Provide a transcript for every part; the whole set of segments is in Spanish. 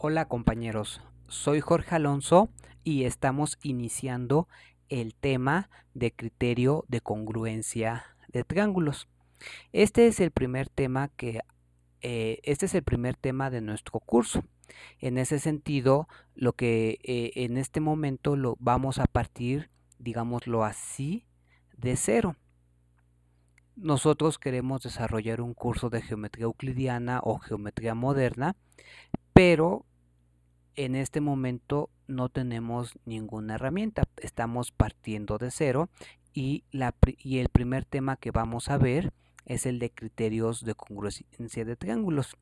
Hola compañeros, soy Jorge Alonso y estamos iniciando el tema de criterio de congruencia de triángulos. Este es el primer tema este es el primer tema de nuestro curso. En ese sentido, lo que en este momento lo vamos a partir, digámoslo así, de cero. Nosotros queremos desarrollar un curso de geometría euclidiana o geometría moderna, pero en este momento no tenemos ninguna herramienta, estamos partiendo de cero y el primer tema que vamos a ver es el de criterios de congruencia de triángulos.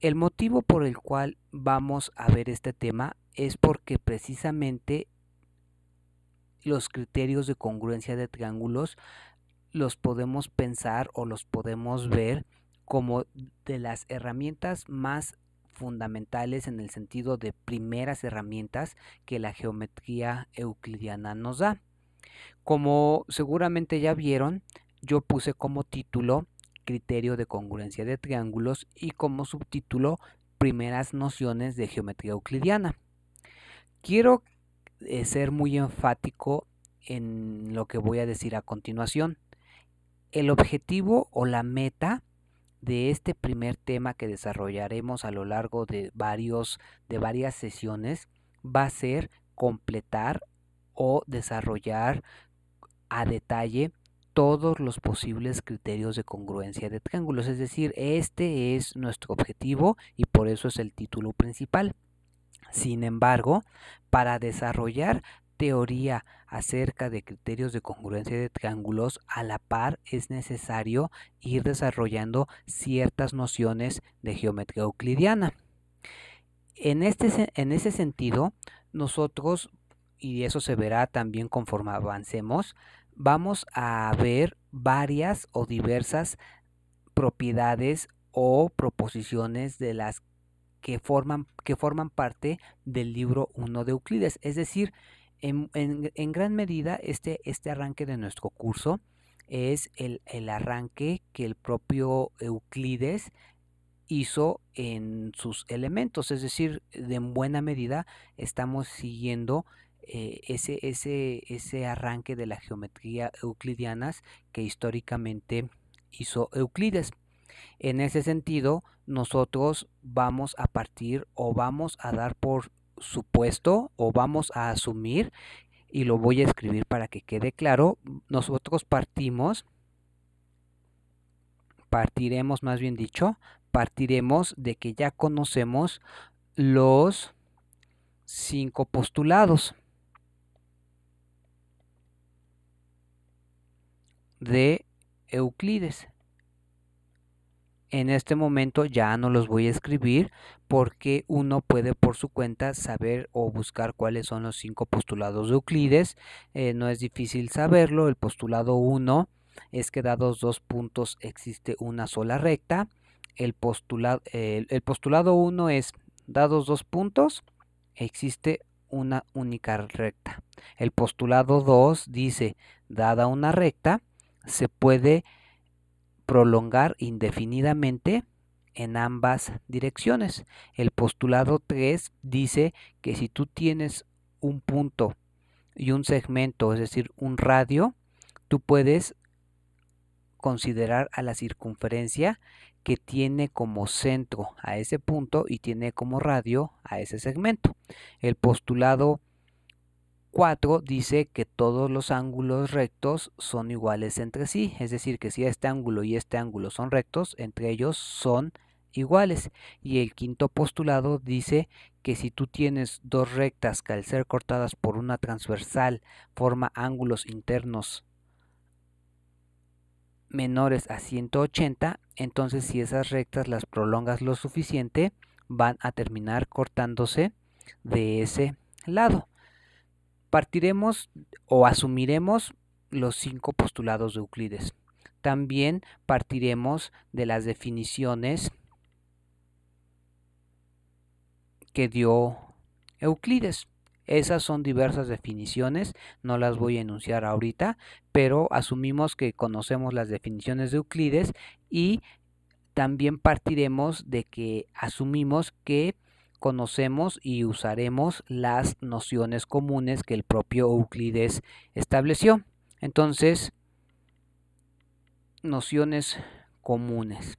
El motivo por el cual vamos a ver este tema es porque precisamente los criterios de congruencia de triángulos los podemos pensar o los podemos ver como de las herramientas más fundamentales en el sentido de primeras herramientas que la geometría euclidiana nos da. Como seguramente ya vieron, yo puse como título criterio de congruencia de triángulos y como subtítulo primeras nociones de geometría euclidiana. Quiero ser muy enfático en lo que voy a decir a continuación. El objetivo o la meta de este primer tema que desarrollaremos a lo largo de varias sesiones va a ser completar o desarrollar a detalle todos los posibles criterios de congruencia de triángulos. Es decir, este es nuestro objetivo y por eso es el título principal. Sin embargo, para desarrollar teoría acerca de criterios de congruencia de triángulos, a la par es necesario ir desarrollando ciertas nociones de geometría euclidiana. En ese sentido, nosotros, y eso se verá también conforme avancemos, vamos a ver varias o diversas propiedades o proposiciones de las que forman parte del libro 1 de Euclides. Es decir, en gran medida este arranque de nuestro curso es el arranque que el propio Euclides hizo en sus elementos, es decir, en buena medida estamos siguiendo ese arranque de la geometría euclidianas que históricamente hizo Euclides. En ese sentido, nosotros vamos a partir o vamos a dar por supuesto o vamos a asumir, y lo voy a escribir para que quede claro, nosotros partiremos de que ya conocemos los 5 postulados de Euclides. En este momento ya no los voy a escribir porque uno puede por su cuenta saber o buscar cuáles son los 5 postulados de Euclides. No es difícil saberlo. El postulado 1 es que dados dos puntos existe una sola recta. El postulado 1 es dados dos puntos existe una única recta. El postulado 2 dice dada una recta se puede prolongar indefinidamente en ambas direcciones. El postulado 3 dice que si tú tienes un punto y un segmento, es decir, un radio, tú puedes considerar a la circunferencia que tiene como centro a ese punto y tiene como radio a ese segmento. El postulado 4 dice que todos los ángulos rectos son iguales entre sí, es decir, que si este ángulo y este ángulo son rectos, entre ellos son iguales. Y el quinto postulado dice que si tú tienes dos rectas que al ser cortadas por una transversal forma ángulos internos menores a 180, entonces si esas rectas las prolongas lo suficiente, van a terminar cortándose de ese lado. Partiremos o asumiremos los 5 postulados de Euclides. También partiremos de las definiciones que dio Euclides. Esas son diversas definiciones, no las voy a enunciar ahorita, pero asumimos que conocemos las definiciones de Euclides y también partiremos de que asumimos que conocemos y usaremos las nociones comunes que el propio Euclides estableció. Entonces, nociones comunes.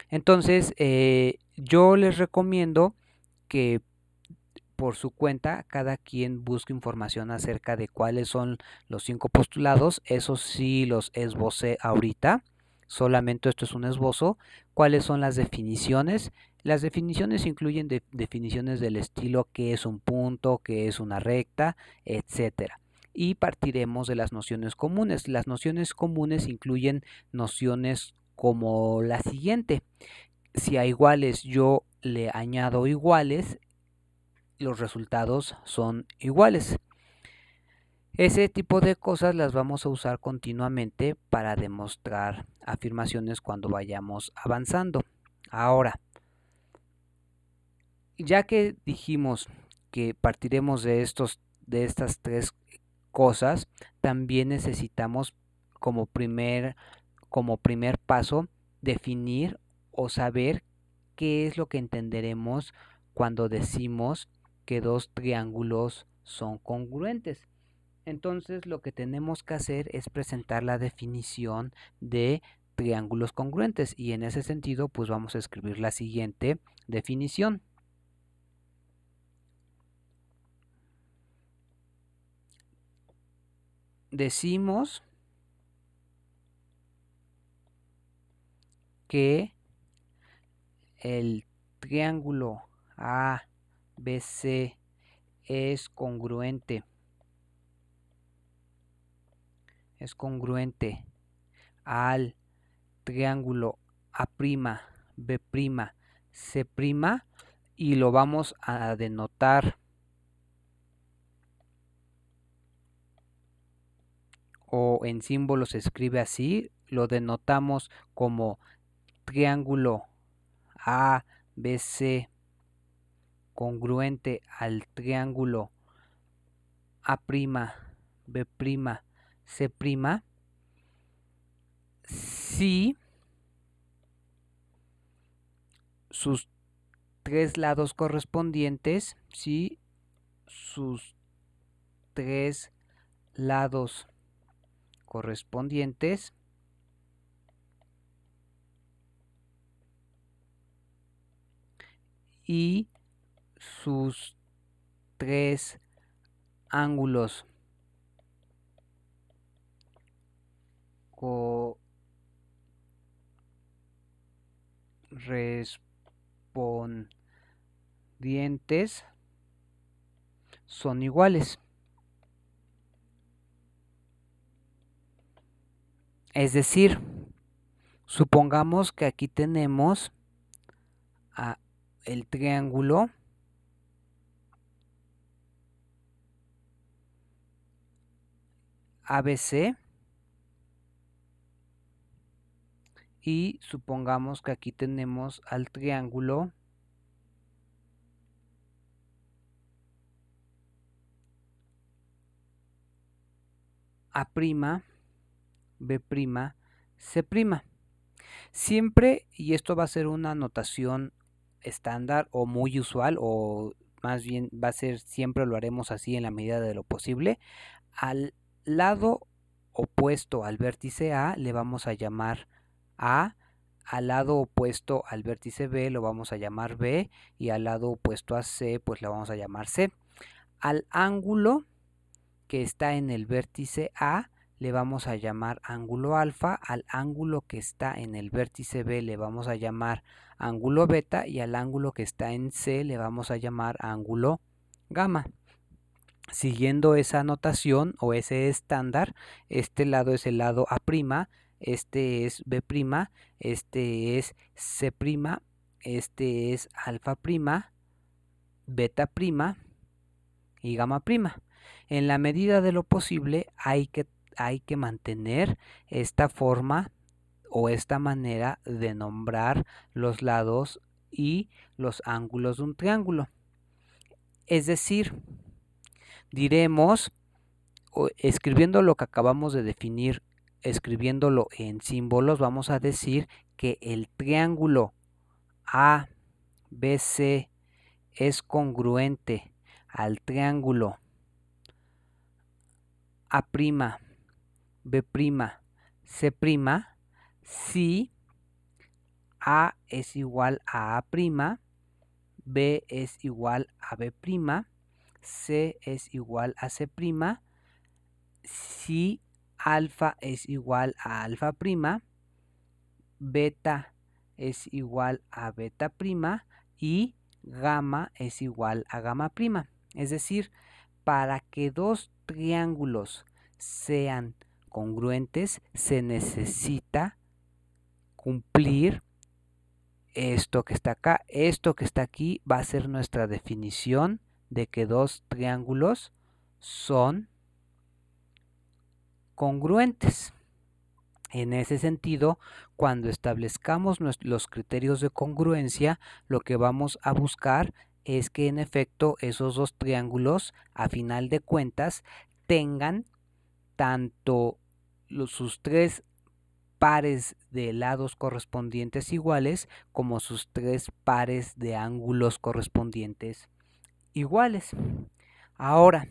Entonces, yo les recomiendo que por su cuenta cada quien busque información acerca de cuáles son los 5 postulados. Eso sí los esbocé ahorita, solamente esto es un esbozo. ¿Cuáles son las definiciones? Las definiciones incluyen definiciones del estilo qué es un punto, qué es una recta, etcétera. Y partiremos de las nociones comunes. Las nociones comunes incluyen nociones como la siguiente: si a iguales yo le añado iguales, los resultados son iguales. Ese tipo de cosas las vamos a usar continuamente para demostrar afirmaciones cuando vayamos avanzando. Ahora, ya que dijimos que partiremos de estas 3 cosas, también necesitamos como primer paso definir o saber qué es lo que entenderemos cuando decimos que 2 triángulos son congruentes. Entonces lo que tenemos que hacer es presentar la definición de triángulos congruentes, y en ese sentido pues vamos a escribir la siguiente definición. Decimos que el triángulo ABC es congruente al triángulo A'B'C', y lo vamos a denotar o en símbolos se escribe así, lo denotamos como triángulo ABC congruente al triángulo A'B'C', si sus 3 lados correspondientes, y sus 3 ángulos correspondientes son iguales. Es decir, supongamos que aquí tenemos el triángulo ABC, y supongamos que aquí tenemos al triángulo A'B'C'. Siempre, y esto va a ser una notación estándar o muy usual, o más bien va a ser, siempre lo haremos así en la medida de lo posible, al lado opuesto al vértice A le vamos a llamar A, al lado opuesto al vértice B lo vamos a llamar B, y al lado opuesto a C pues lo vamos a llamar C. Al ángulo que está en el vértice A le vamos a llamar ángulo alfa, al ángulo que está en el vértice B le vamos a llamar ángulo beta, y al ángulo que está en C le vamos a llamar ángulo gamma. Siguiendo esa notación o ese estándar, este lado es el lado A', este es B', este es C', este es alfa', beta' y gamma'. En la medida de lo posible hay que mantener esta forma o esta manera de nombrar los lados y los ángulos de un triángulo. Es decir, diremos, escribiendo lo que acabamos de definir, escribiéndolo en símbolos, vamos a decir que el triángulo ABC BC es congruente al triángulo A', B', C', si A es igual a A', B es igual a B', C es igual a C', si alfa es igual a alfa', beta es igual a beta' y gamma es igual a gamma'. Es decir, para que dos triángulos sean congruentes se necesita cumplir esto que está acá. Esto que está aquí va a ser nuestra definición de que dos triángulos son congruentes. En ese sentido, cuando establezcamos los criterios de congruencia, lo que vamos a buscar es que en efecto esos dos triángulos, a final de cuentas, tengan tanto sus tres pares de lados correspondientes iguales como sus tres pares de ángulos correspondientes iguales. Ahora,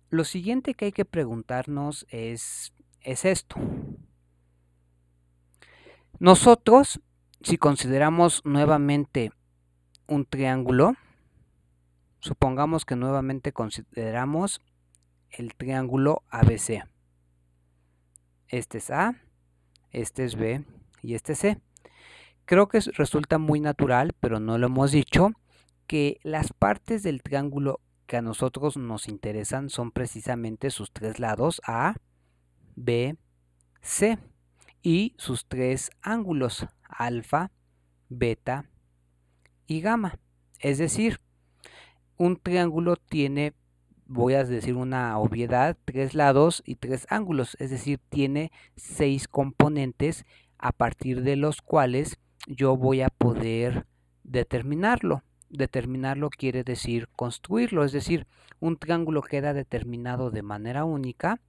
lo siguiente que hay que preguntarnos es esto. Nosotros, si consideramos nuevamente un triángulo, supongamos que nuevamente consideramos el triángulo ABC. Este es A, este es B y este es C. Creo que resulta muy natural, pero no lo hemos dicho, que las partes del triángulo que a nosotros nos interesan son precisamente sus tres lados A, B, C y sus tres ángulos alfa, beta y gamma. Es decir, un triángulo tiene, voy a decir una obviedad, tres lados y tres ángulos, es decir, tiene 6 componentes a partir de los cuales yo voy a poder determinarlo. Determinarlo quiere decir construirlo, es decir, un triángulo queda determinado de manera única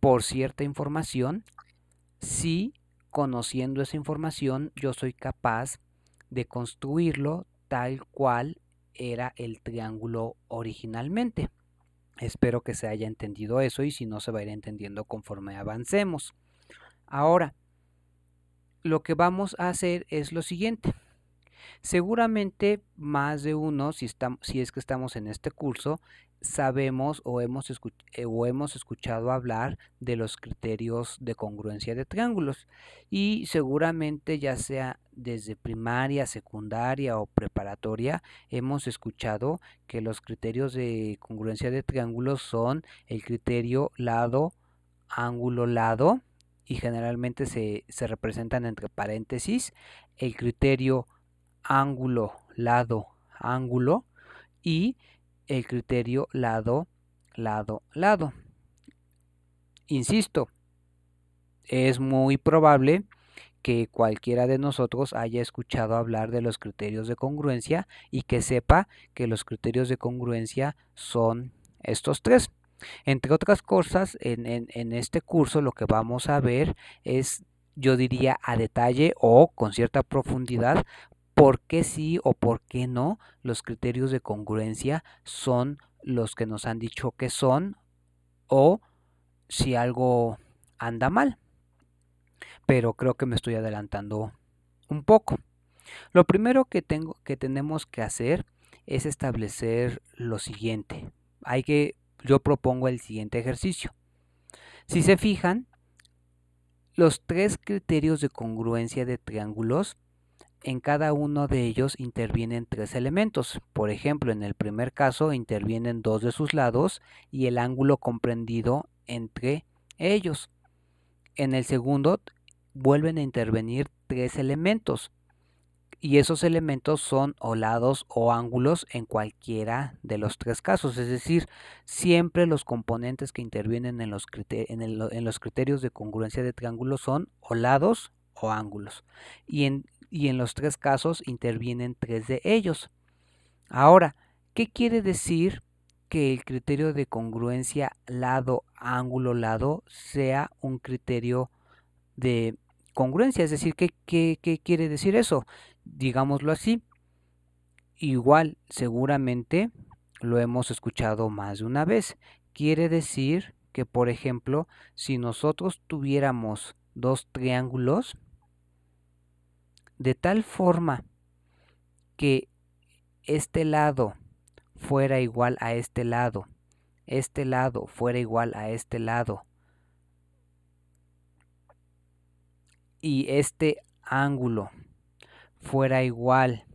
por cierta información si, conociendo esa información, yo soy capaz de construirlo tal cual era el triángulo originalmente. Espero que se haya entendido eso y si no se va a ir entendiendo conforme avancemos. Ahora, lo que vamos a hacer es lo siguiente. Seguramente más de uno, si es que estamos en este curso, sabemos o hemos escuchado hablar de los criterios de congruencia de triángulos y seguramente ya sea desde primaria, secundaria o preparatoria hemos escuchado que los criterios de congruencia de triángulos son el criterio lado, ángulo, lado y generalmente se representan entre paréntesis, el criterio ángulo, lado, ángulo y el criterio lado, lado, lado. Insisto, es muy probable que cualquiera de nosotros haya escuchado hablar de los criterios de congruencia y que sepa que los criterios de congruencia son estos tres. Entre otras cosas, en este curso lo que vamos a ver es, yo diría, a detalle o con cierta profundidad, por qué sí o por qué no los criterios de congruencia son los que nos han dicho que son o si algo anda mal. Pero creo que me estoy adelantando un poco. Lo primero que tenemos que hacer es establecer lo siguiente. Yo propongo el siguiente ejercicio. Si se fijan, los tres criterios de congruencia de triángulos, en cada uno de ellos intervienen tres elementos. Por ejemplo, en el primer caso intervienen dos de sus lados y el ángulo comprendido entre ellos. En el segundo vuelven a intervenir tres elementos y esos elementos son o lados o ángulos en cualquiera de los tres casos. Es decir, siempre los componentes que intervienen en los criterios de congruencia de triángulos son o lados o ángulos. Y en los tres casos intervienen tres de ellos. Ahora, ¿qué quiere decir que el criterio de congruencia lado, ángulo, lado sea un criterio de congruencia? Es decir, ¿qué quiere decir eso? Digámoslo así, igual seguramente lo hemos escuchado más de una vez. Quiere decir que, por ejemplo, si nosotros tuviéramos dos triángulos de tal forma que este lado fuera igual a este lado fuera igual a este lado, y este ángulo fuera igual.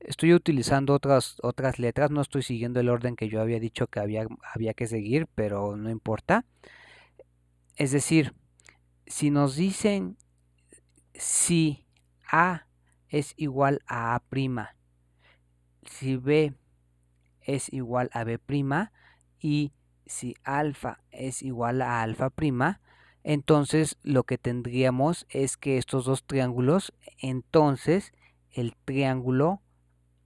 Estoy utilizando otras letras, no estoy siguiendo el orden que yo había dicho que había que seguir, pero no importa. Es decir, si nos dicen si A es igual a A', si B es igual a B' y si alfa es igual a alfa', entonces lo que tendríamos es que estos dos triángulos, entonces el triángulo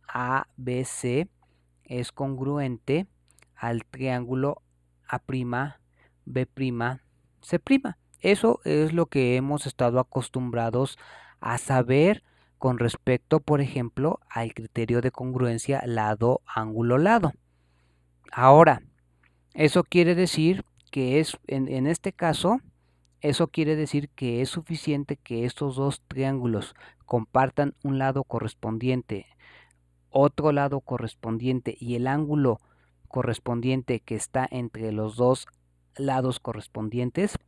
ABC es congruente al triángulo A'B'C'. Eso es lo que hemos estado acostumbrados a saber con respecto, por ejemplo, al criterio de congruencia lado, ángulo, lado. Ahora, eso quiere decir que en este caso, eso quiere decir que es suficiente que estos dos triángulos compartan un lado correspondiente, otro lado correspondiente y el ángulo correspondiente que está entre los dos lados correspondientes,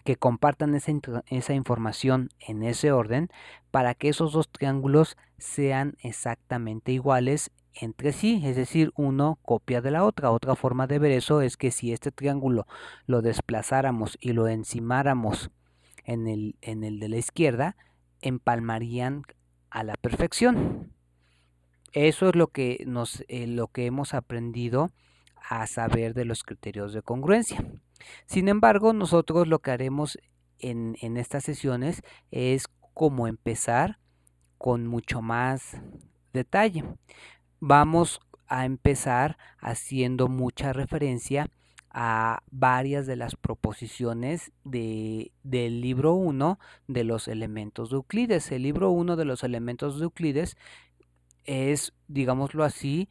que compartan esa información en ese orden para que esos dos triángulos sean exactamente iguales entre sí, es decir, uno copia de la otra. Otra forma de ver eso es que si este triángulo lo desplazáramos y lo encimáramos en el de la izquierda, empalmarían a la perfección. Eso es lo que hemos aprendido a saber de los criterios de congruencia. Sin embargo, nosotros lo que haremos en estas sesiones es como empezar con mucho más detalle. Vamos a empezar haciendo mucha referencia a varias de las proposiciones del libro 1 de los elementos de Euclides. El libro 1 de los elementos de Euclides es, digámoslo así,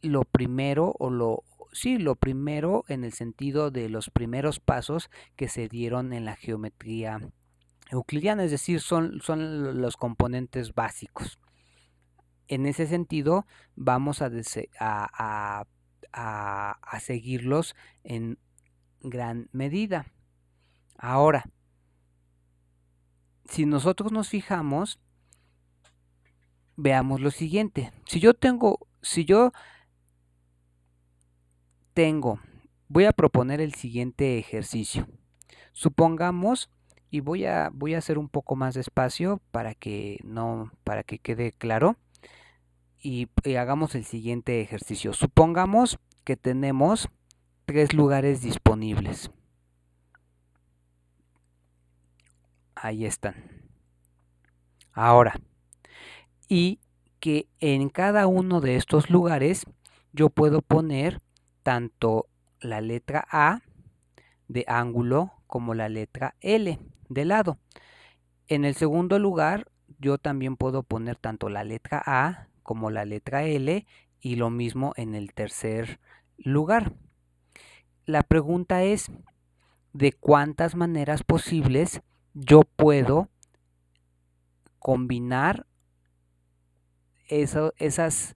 lo primero lo primero en el sentido de los primeros pasos que se dieron en la geometría euclidiana, es decir, son los componentes básicos. En ese sentido, vamos a seguirlos en gran medida. Ahora, si nosotros nos fijamos, veamos lo siguiente. Si yo voy a proponer el siguiente ejercicio. Supongamos, y voy a hacer un poco más despacio para que quede claro, y hagamos el siguiente ejercicio. Supongamos que tenemos 3 lugares disponibles. Ahí están. Ahora, y que en cada uno de estos lugares yo puedo poner tanto la letra A de ángulo como la letra L de lado. En el segundo lugar, yo también puedo poner tanto la letra A como la letra L, y lo mismo en el tercer lugar. La pregunta es, ¿de cuántas maneras posibles yo puedo combinar estas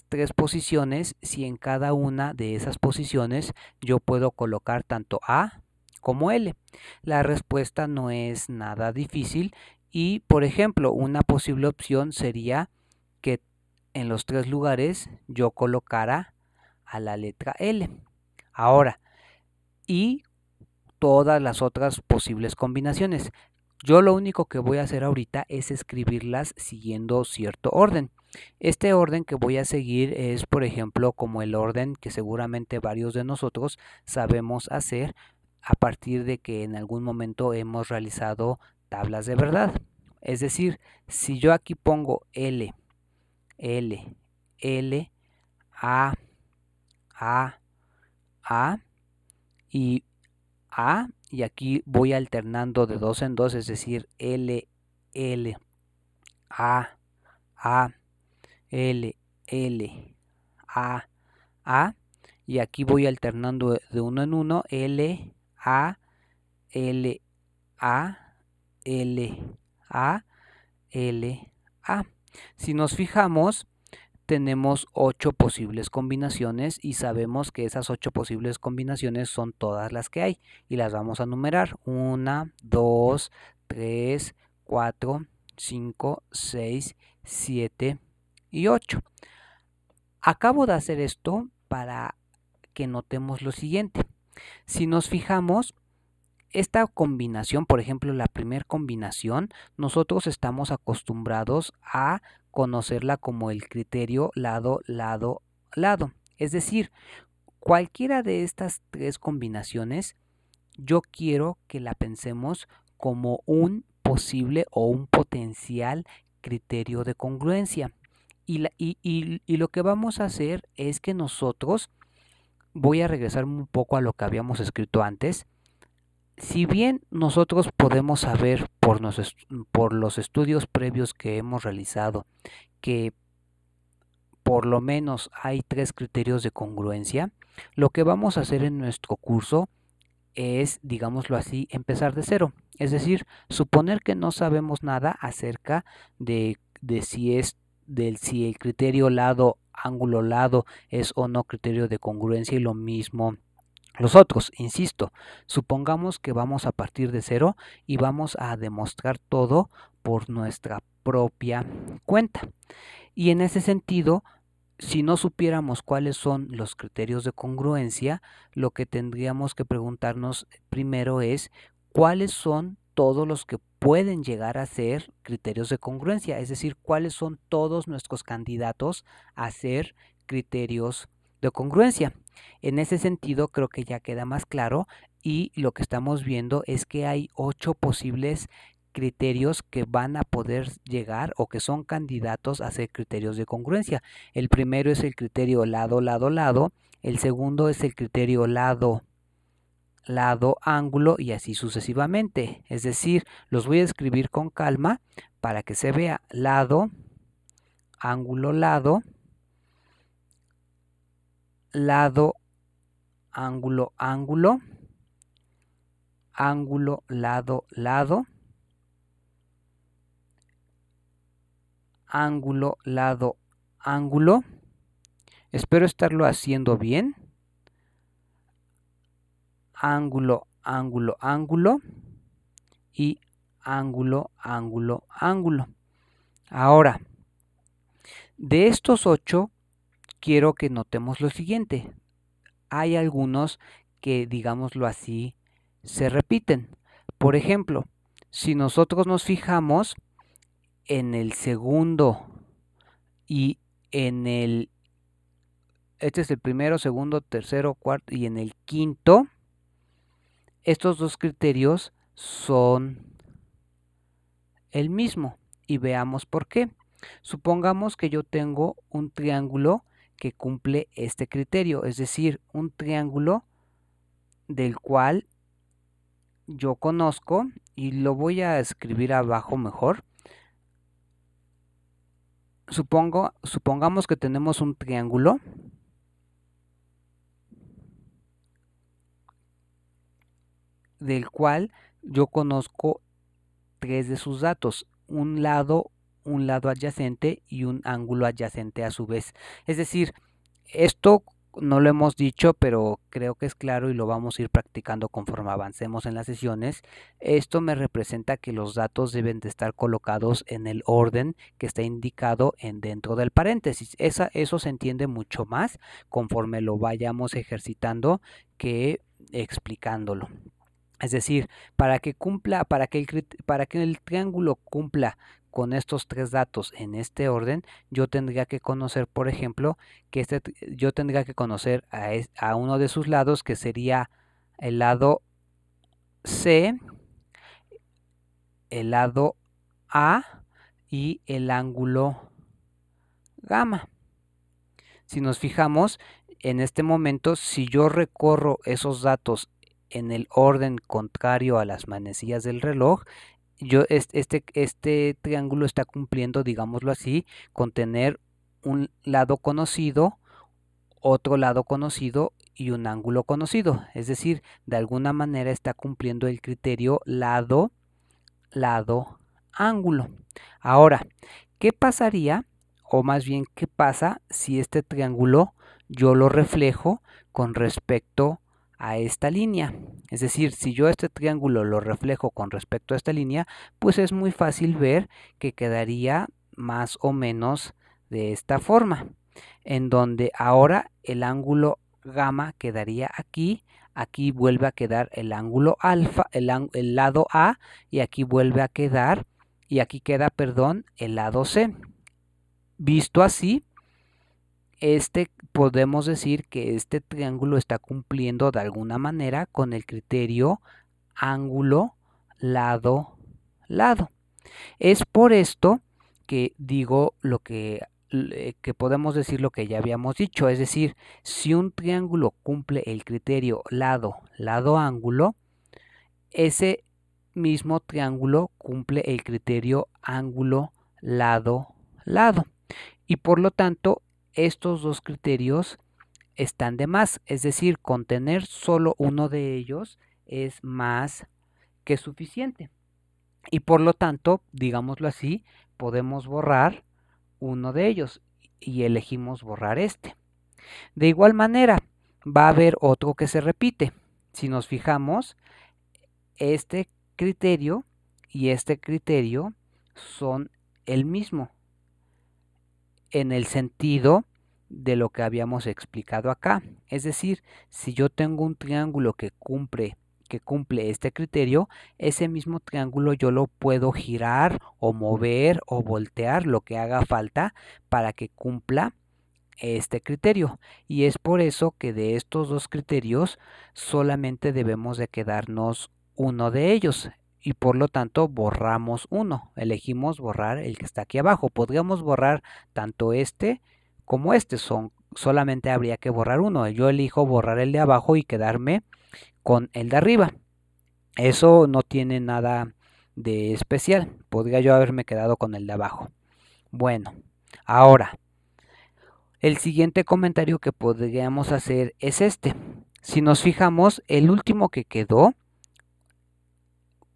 3 posiciones si en cada una de esas posiciones yo puedo colocar tanto A como L? La respuesta no es nada difícil y, por ejemplo, una posible opción sería que en los 3 lugares yo colocara a la letra L. Ahora, y todas las otras posibles combinaciones. Yo lo único que voy a hacer ahorita es escribirlas siguiendo cierto orden. Este orden que voy a seguir es, por ejemplo, como el orden que seguramente varios de nosotros sabemos hacer a partir de que en algún momento hemos realizado tablas de verdad. Es decir, si yo aquí pongo L, L, L, A y A, y aquí voy alternando de 2 en 2, es decir, L, L, A, L, L, A, y aquí voy alternando de uno en uno, L, A, L, A, L, A, L, A. Si nos fijamos, tenemos 8 posibles combinaciones y sabemos que esas 8 posibles combinaciones son todas las que hay y las vamos a numerar: 1, 2, 3, 4, 5, 6, 7 y 8. Acabo de hacer esto para que notemos lo siguiente. Si nos fijamos, esta combinación, por ejemplo, la primera combinación, nosotros estamos acostumbrados a conocerla como el criterio lado, lado, lado. Es decir, cualquiera de estas tres combinaciones, yo quiero que la pensemos como un posible o un potencial criterio de congruencia. Y lo que vamos a hacer es que nosotros, voy a regresar un poco a lo que habíamos escrito antes. Si bien nosotros podemos saber por los estudios previos que hemos realizado que por lo menos hay 3 criterios de congruencia, lo que vamos a hacer en nuestro curso es, digámoslo así, empezar de cero. Es decir, suponer que no sabemos nada acerca de si si el criterio lado, ángulo, lado es o no criterio de congruencia, y lo mismo los otros. Insisto, supongamos que vamos a partir de cero y vamos a demostrar todo por nuestra propia cuenta. Y en ese sentido, si no supiéramos cuáles son los criterios de congruencia, lo que tendríamos que preguntarnos primero es cuáles son todos los que pueden llegar a ser criterios de congruencia, es decir, cuáles son todos nuestros candidatos a ser criterios de congruencia. En ese sentido, creo que ya queda más claro, y lo que estamos viendo es que hay 8 posibles criterios que van a poder llegar o que son candidatos a ser criterios de congruencia. El primero es el criterio lado, lado, lado. El segundo es el criterio lado, lado, ángulo, y así sucesivamente. Es decir, los voy a escribir con calma para que se vea: lado, ángulo, lado, lado, ángulo, ángulo, ángulo, lado, lado, ángulo, lado, ángulo. Espero estarlo haciendo bien. Ángulo, ángulo, ángulo y ángulo, ángulo, ángulo. Ahora, de estos 8, quiero que notemos lo siguiente. Hay algunos que, digámoslo así, se repiten. Por ejemplo, si nosotros nos fijamos en el segundo y en el... Este es el primero, segundo, tercero, cuarto y en el quinto. Estos dos criterios son el mismo, y veamos por qué. Supongamos que yo tengo un triángulo que cumple este criterio, es decir, un triángulo del cual yo conozco, y lo voy a escribir abajo mejor. Supongamos que tenemos un triángulo del cual yo conozco 3 de sus datos: un lado adyacente y un ángulo adyacente a su vez. Es decir, esto no lo hemos dicho, pero creo que es claro y lo vamos a ir practicando conforme avancemos en las sesiones. Esto me representa que los datos deben de estar colocados en el orden que está indicado dentro del paréntesis. Eso se entiende mucho más conforme lo vayamos ejercitando que explicándolo. Es decir, para que el triángulo cumpla con estos 3 datos en este orden, yo tendría que conocer, por ejemplo, yo tendría que conocer a uno de sus lados, que sería el lado C, el lado A y el ángulo gamma. Si nos fijamos, en este momento, si yo recorro esos datos en el orden contrario a las manecillas del reloj, este triángulo está cumpliendo, digámoslo así, con tener un lado conocido, otro lado conocido y un ángulo conocido. Es decir, de alguna manera está cumpliendo el criterio lado, lado, ángulo. Ahora, ¿qué pasaría, o más bien qué pasa si este triángulo yo lo reflejo con respecto a esta línea? Es decir, si yo este triángulo lo reflejo con respecto a esta línea, pues es muy fácil ver que quedaría más o menos de esta forma, en donde ahora el ángulo gamma quedaría aquí, aquí vuelve a quedar el ángulo alfa, el lado A, y aquí vuelve a quedar, y aquí queda, perdón, el lado C. Visto así, podemos decir que este triángulo está cumpliendo de alguna manera con el criterio ángulo, lado, lado. Es por esto que digo lo que podemos decir lo que ya habíamos dicho, es decir, si un triángulo cumple el criterio lado, lado, ángulo, ese mismo triángulo cumple el criterio ángulo, lado, lado. Y por lo tanto, estos dos criterios están de más, es decir, con tener solo uno de ellos es más que suficiente. Y por lo tanto, digámoslo así, podemos borrar uno de ellos y elegimos borrar este. De igual manera, va a haber otro que se repite. Si nos fijamos, este criterio y este criterio son el mismo en el sentido de lo que habíamos explicado acá. Es decir, si yo tengo un triángulo que cumple este criterio, ese mismo triángulo yo lo puedo girar o mover o voltear, lo que haga falta para que cumpla este criterio. Y es por eso que de estos dos criterios solamente debemos de quedarnos uno de ellos. Y por lo tanto borramos uno, elegimos borrar el que está aquí abajo. Podríamos borrar tanto este como este, solamente habría que borrar uno. Yo elijo borrar el de abajo y quedarme con el de arriba. Eso no tiene nada de especial, podría yo haberme quedado con el de abajo. Bueno, ahora, el siguiente comentario que podríamos hacer es este. Si nos fijamos, el último que quedó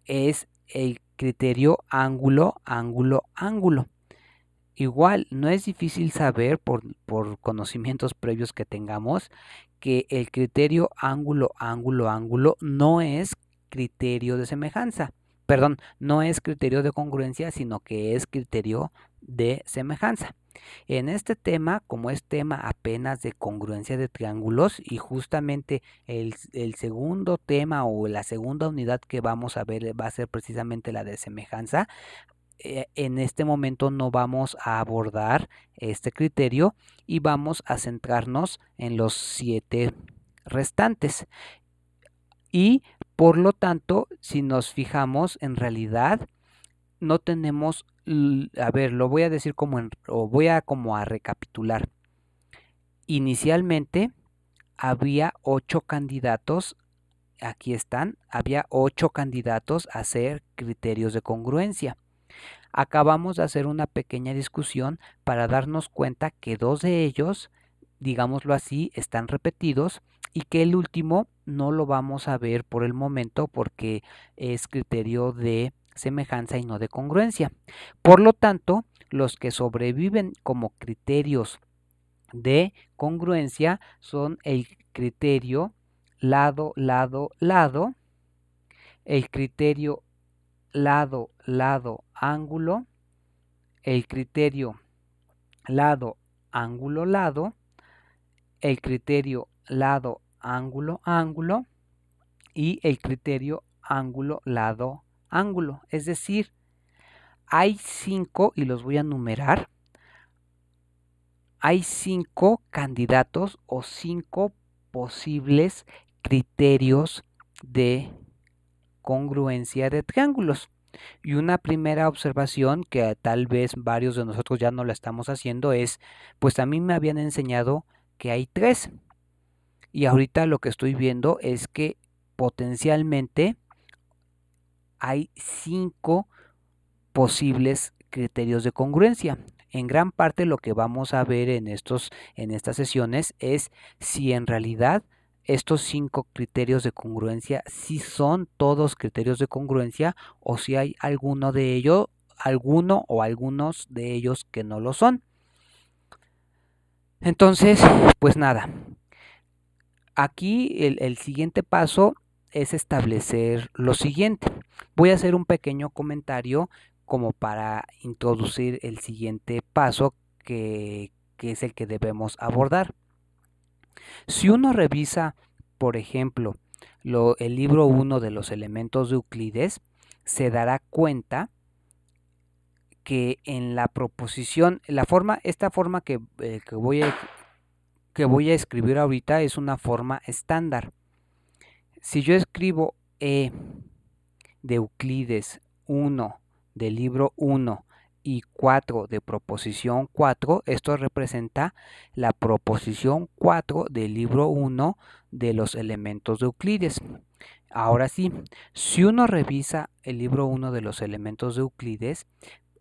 es el criterio ángulo, ángulo, ángulo. Igual, no es difícil saber por conocimientos previos que tengamos que el criterio ángulo, ángulo, ángulo no es criterio de semejanza. Perdón, no es criterio de congruencia, sino que es criterio de semejanza. En este tema, como es tema apenas de congruencia de triángulos, y justamente el segundo tema o la segunda unidad que vamos a ver va a ser precisamente la de semejanza, en este momento no vamos a abordar este criterio y vamos a centrarnos en los 7 restantes. Y por lo tanto, si nos fijamos, en realidad no tenemos, a ver, lo voy a decir voy a como a recapitular. Inicialmente había 8 candidatos, aquí están, había 8 candidatos a ser criterios de congruencia. Acabamos de hacer una pequeña discusión para darnos cuenta que 2 de ellos, digámoslo así, están repetidos y que el último no lo vamos a ver por el momento porque es criterio de semejanza y no de congruencia. Por lo tanto, los que sobreviven como criterios de congruencia son el criterio lado, lado, lado, el criterio lado, lado, ángulo, el criterio lado, ángulo, lado, el criterio lado, ángulo, ángulo y el criterio ángulo, lado, ángulo. Es decir, hay 5 y los voy a numerar. Hay 5 candidatos o 5 posibles criterios de congruencia de triángulos. Y una primera observación que tal vez varios de nosotros ya no la estamos haciendo es, pues a mí me habían enseñado que hay 3. Y ahorita lo que estoy viendo es que potencialmente hay 5 posibles criterios de congruencia. En gran parte lo que vamos a ver en estas sesiones es si en realidad estos 5 criterios de congruencia sí son todos criterios de congruencia o si hay alguno o algunos de ellos que no lo son. Entonces, pues nada, aquí el siguiente paso es establecer lo siguiente. Voy a hacer un pequeño comentario como para introducir el siguiente paso que es el que debemos abordar. Si uno revisa, por ejemplo, el libro 1 de los elementos de Euclides, se dará cuenta que en la proposición, esta forma que voy a escribir ahorita es una forma estándar. Si yo escribo E de Euclides 1 del libro 1 y 4 de proposición 4, esto representa la proposición 4 del libro 1 de los elementos de Euclides. Ahora sí, si uno revisa el libro 1 de los elementos de Euclides,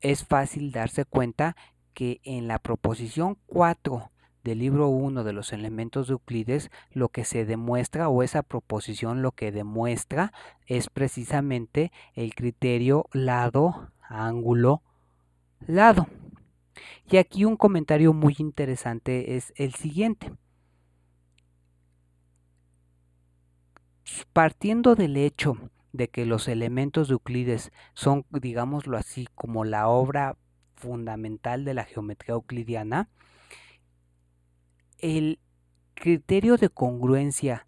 es fácil darse cuenta que en la proposición 4 del libro 1 de los elementos de Euclides, lo que se demuestra, o esa proposición lo que demuestra, es precisamente el criterio lado, ángulo, lado. Y aquí un comentario muy interesante es el siguiente. Partiendo del hecho de que los elementos de Euclides son, digámoslo así, como la obra fundamental de la geometría euclidiana, el criterio de congruencia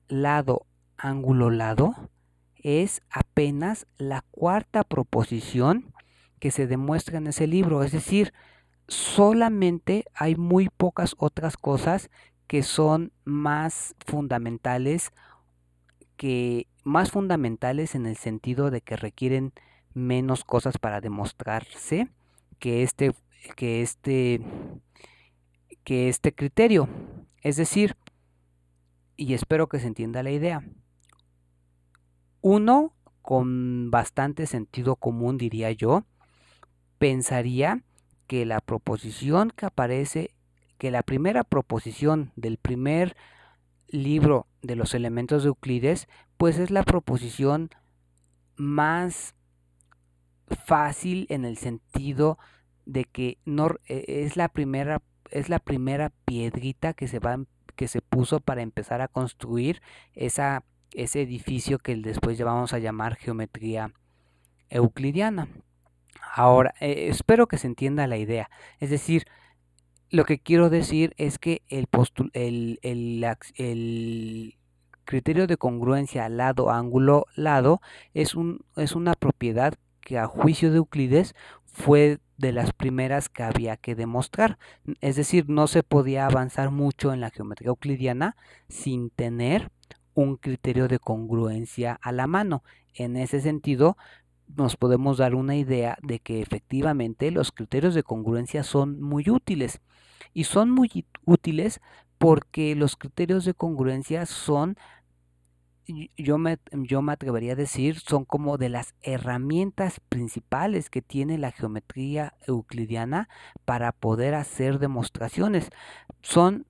lado, ángulo, lado es apenas la cuarta proposición que se demuestra en ese libro. Es decir, solamente hay muy pocas otras cosas que son más fundamentales en el sentido de que requieren menos cosas para demostrarse que este criterio. Es decir, y espero que se entienda la idea, uno con bastante sentido común, diría yo, pensaría que la proposición que aparece, que la primera proposición del primer libro de los elementos de Euclides, pues es la proposición más fácil en el sentido de que no es la primera piedrita que se puso para empezar a construir ese edificio que después vamos a llamar geometría euclidiana. Ahora, espero que se entienda la idea. Es decir, lo que quiero decir es que el criterio de congruencia lado, ángulo, lado es una propiedad que a juicio de Euclides fue de las primeras que había que demostrar. Es decir, no se podía avanzar mucho en la geometría euclidiana sin tener un criterio de congruencia a la mano. En ese sentido, nos podemos dar una idea de que efectivamente los criterios de congruencia son muy útiles. Y son muy útiles porque los criterios de congruencia son, yo me atrevería a decir, son como de las herramientas principales que tiene la geometría euclidiana para poder hacer demostraciones. Son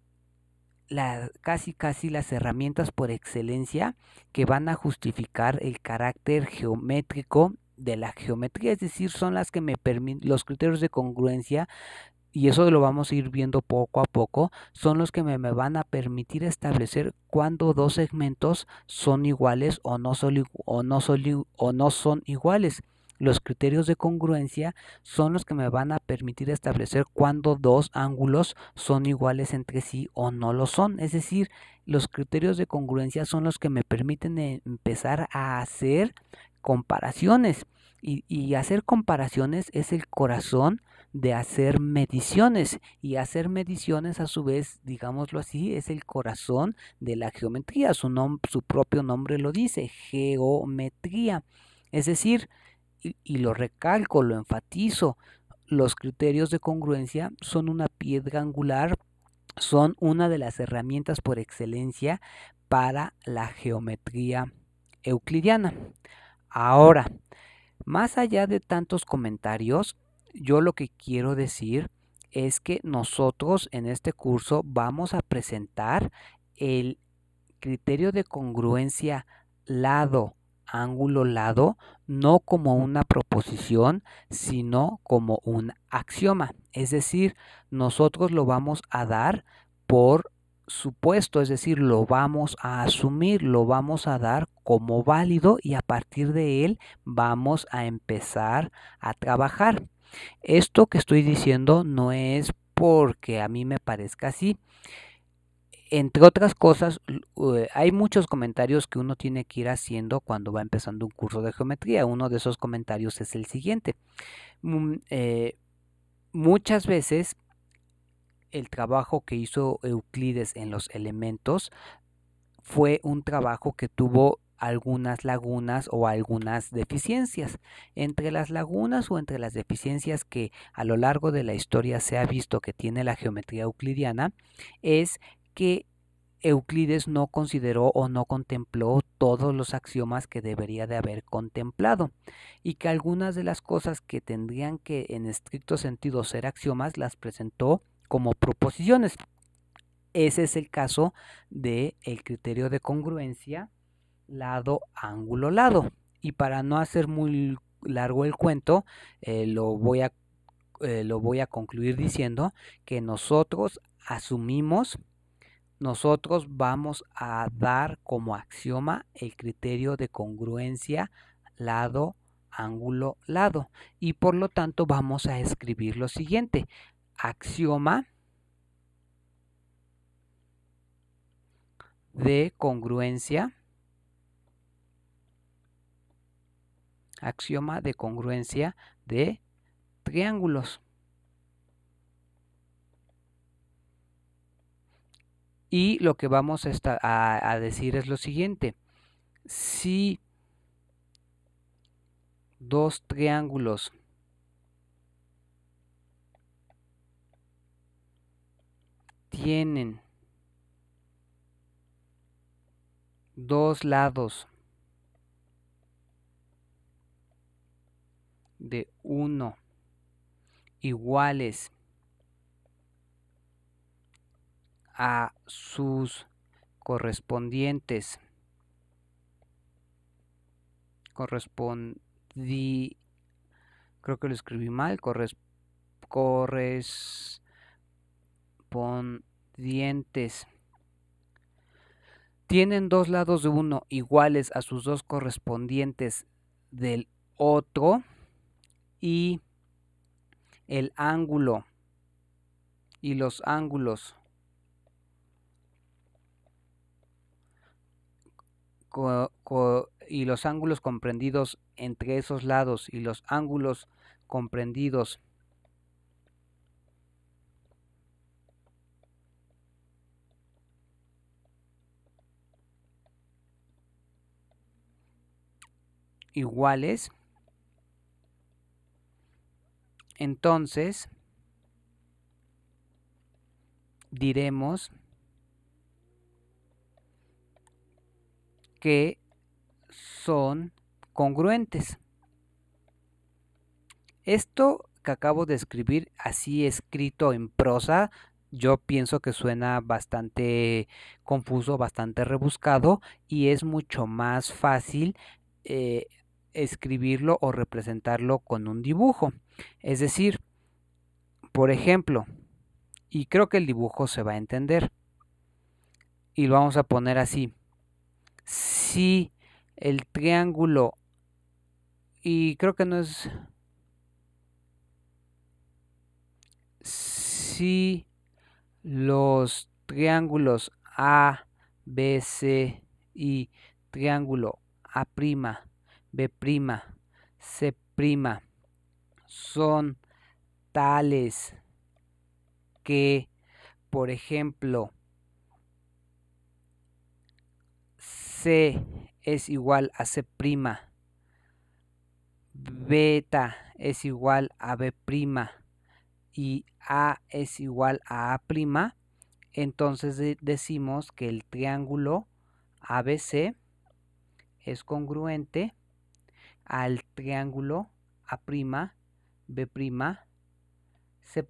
casi las herramientas por excelencia que van a justificar el carácter geométrico de la geometría, es decir, son las que me permiten, los criterios de congruencia, y eso lo vamos a ir viendo poco a poco, son los que me van a permitir establecer cuándo dos segmentos son iguales o no son iguales. Los criterios de congruencia son los que me van a permitir establecer cuándo dos ángulos son iguales entre sí o no lo son. Es decir, los criterios de congruencia son los que me permiten empezar a hacer comparaciones. Y hacer comparaciones es el corazón de hacer mediciones, y hacer mediciones a su vez, digámoslo así, es el corazón de la geometría. Su propio nombre lo dice, geometría. Es decir, y lo recalco, lo enfatizo, los criterios de congruencia son una piedra angular, son una de las herramientas por excelencia para la geometría euclidiana. Ahora, más allá de tantos comentarios, yo lo que quiero decir es que nosotros en este curso vamos a presentar el criterio de congruencia lado, ángulo, lado, no como una proposición, sino como un axioma. Es decir, nosotros lo vamos a dar por supuesto, es decir, lo vamos a asumir, lo vamos a dar como válido y a partir de él vamos a empezar a trabajar. Esto que estoy diciendo no es porque a mí me parezca así. Entre otras cosas, hay muchos comentarios que uno tiene que ir haciendo cuando va empezando un curso de geometría. Uno de esos comentarios es el siguiente. Muchas veces el trabajo que hizo Euclides en los elementos fue un trabajo que tuvo algunas lagunas o algunas deficiencias. Entre las lagunas o entre las deficiencias que a lo largo de la historia se ha visto que tiene la geometría euclidiana es que Euclides no consideró o no contempló todos los axiomas que debería de haber contemplado y que algunas de las cosas que tendrían que en estricto sentido ser axiomas las presentó como proposiciones. Ese es el caso del criterio de congruencia lado, ángulo, lado. Y para no hacer muy largo el cuento, lo voy a concluir diciendo que nosotros asumimos, nosotros vamos a dar como axioma el criterio de congruencia lado, ángulo, lado. Y por lo tanto vamos a escribir lo siguiente. Axioma de congruencia. Axioma de congruencia de triángulos. Y lo que vamos a decir es lo siguiente. Si dos triángulos tienen dos lados de 1 iguales a sus correspondientes creo que lo escribí mal, correspondientes tienen dos lados de uno iguales a sus dos correspondientes del otro y el ángulo y los ángulos comprendidos entre esos lados y los ángulos comprendidos iguales, entonces diremos que son congruentes. Esto que acabo de escribir así escrito en prosa, yo pienso que suena bastante confuso, bastante rebuscado y es mucho más fácil escribirlo o representarlo con un dibujo. Es decir, por ejemplo, y creo que el dibujo se va a entender, y lo vamos a poner así. Si el triángulo, y creo que no es... Si los triángulos A, B, C y triángulo A', B', C' son tales que, por ejemplo, C es igual a C', beta es igual a B' y A es igual a A', entonces decimos que el triángulo ABC es congruente al triángulo A', B', C',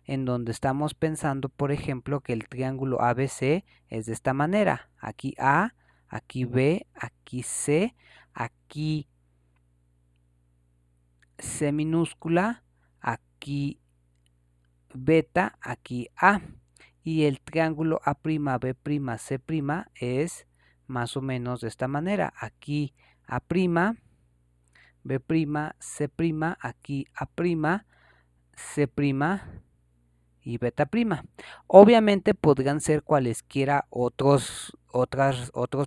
en donde estamos pensando, por ejemplo, que el triángulo ABC es de esta manera. Aquí A, aquí B, aquí C, aquí C minúscula, aquí beta, aquí A. Y el triángulo A', B', C' es más o menos de esta manera. Aquí A', B', C', aquí A', C' y beta'. Obviamente podrían ser cualesquiera otros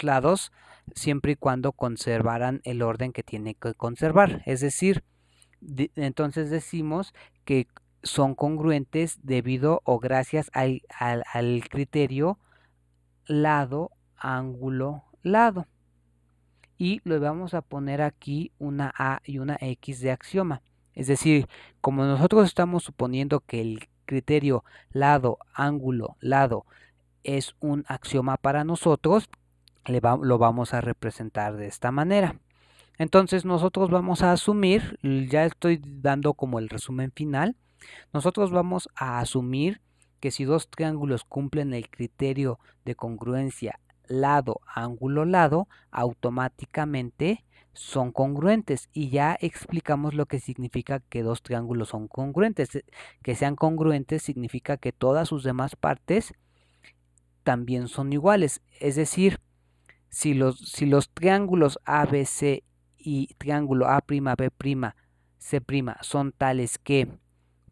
lados, siempre y cuando conservaran el orden que tiene que conservar. Es decir, entonces decimos que son congruentes debido o gracias al criterio lado, ángulo, lado. Y le vamos a poner aquí una A y una X de axioma. Es decir, como nosotros estamos suponiendo que el criterio lado, ángulo, lado es un axioma para nosotros, lo vamos a representar de esta manera. Entonces nosotros vamos a asumir, ya estoy dando como el resumen final, nosotros vamos a asumir que si dos triángulos cumplen el criterio de congruencia lado, ángulo, lado, automáticamente son congruentes, y ya explicamos lo que significa que dos triángulos son congruentes. Que sean congruentes significa que todas sus demás partes también son iguales. Es decir, si los triángulos ABC y triángulo A', B', C' son tales que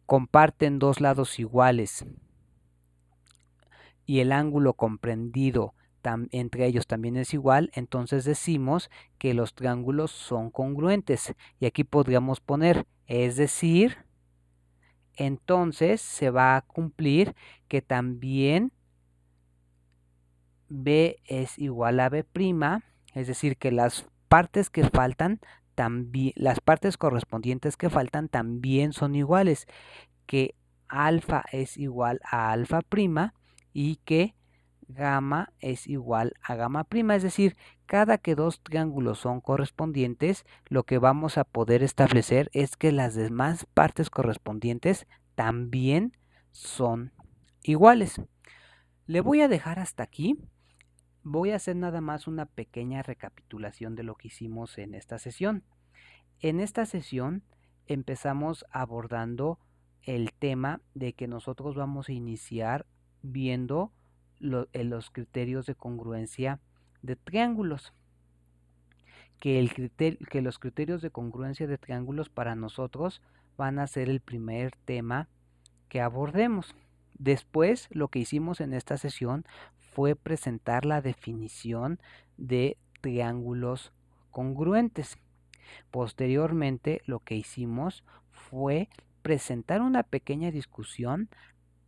comparten dos lados iguales y el ángulo comprendido entre ellos también es igual, entonces decimos que los triángulos son congruentes. Y aquí podríamos poner, es decir, entonces se va a cumplir que también B es igual a B', es decir, que las partes que faltan también, las partes correspondientes que faltan también son iguales, que alfa es igual a alfa prima y que gamma es igual a gamma prima. Es decir, cada que dos triángulos son correspondientes, lo que vamos a poder establecer es que las demás partes correspondientes también son iguales. Le voy a dejar hasta aquí. Voy a hacer nada más una pequeña recapitulación de lo que hicimos en esta sesión. En esta sesión empezamos abordando el tema de que nosotros vamos a iniciar viendo los criterios de congruencia de triángulos. Que los criterios de congruencia de triángulos para nosotros van a ser el primer tema que abordemos. Después, lo que hicimos en esta sesión fue presentar la definición de triángulos congruentes. Posteriormente, lo que hicimos fue presentar una pequeña discusión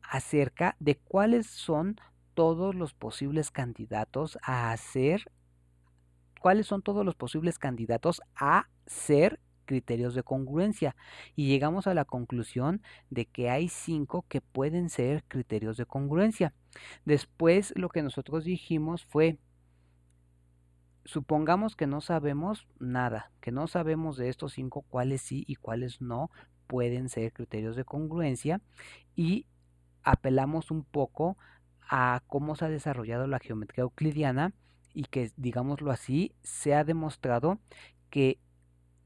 acerca de cuáles son todos los posibles candidatos a ser criterios de congruencia, y llegamos a la conclusión de que hay 5 que pueden ser criterios de congruencia. Después, lo que nosotros dijimos fue: supongamos que no sabemos nada, que no sabemos de estos 5 cuáles sí y cuáles no pueden ser criterios de congruencia, y apelamos un poco a cómo se ha desarrollado la geometría euclidiana, y que, digámoslo así, se ha demostrado que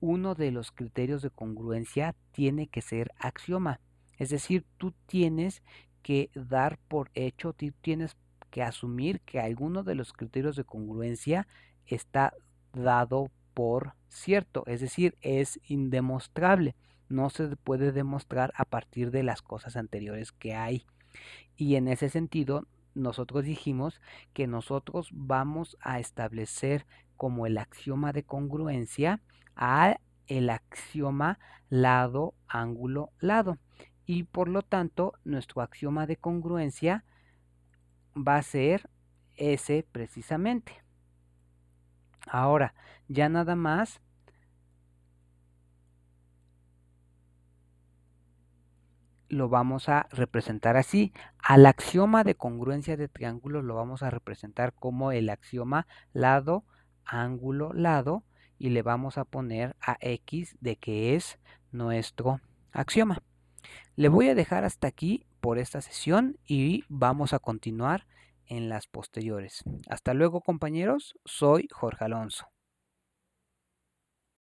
uno de los criterios de congruencia tiene que ser axioma. Es decir, tú tienes que dar por hecho, tú tienes que asumir que alguno de los criterios de congruencia está dado por cierto, es decir, es indemostrable, no se puede demostrar a partir de las cosas anteriores que hay. Y en ese sentido, nosotros dijimos que nosotros vamos a establecer como el axioma de congruencia a el axioma lado, ángulo, lado. Y por lo tanto, nuestro axioma de congruencia va a ser ese precisamente. Ahora, ya nada más lo vamos a representar así. Al axioma de congruencia de triángulos lo vamos a representar como el axioma lado, ángulo, lado, y le vamos a poner a X de que es nuestro axioma. Le voy a dejar hasta aquí por esta sesión y vamos a continuar en las posteriores. Hasta luego, compañeros. Soy Jorge Alonso.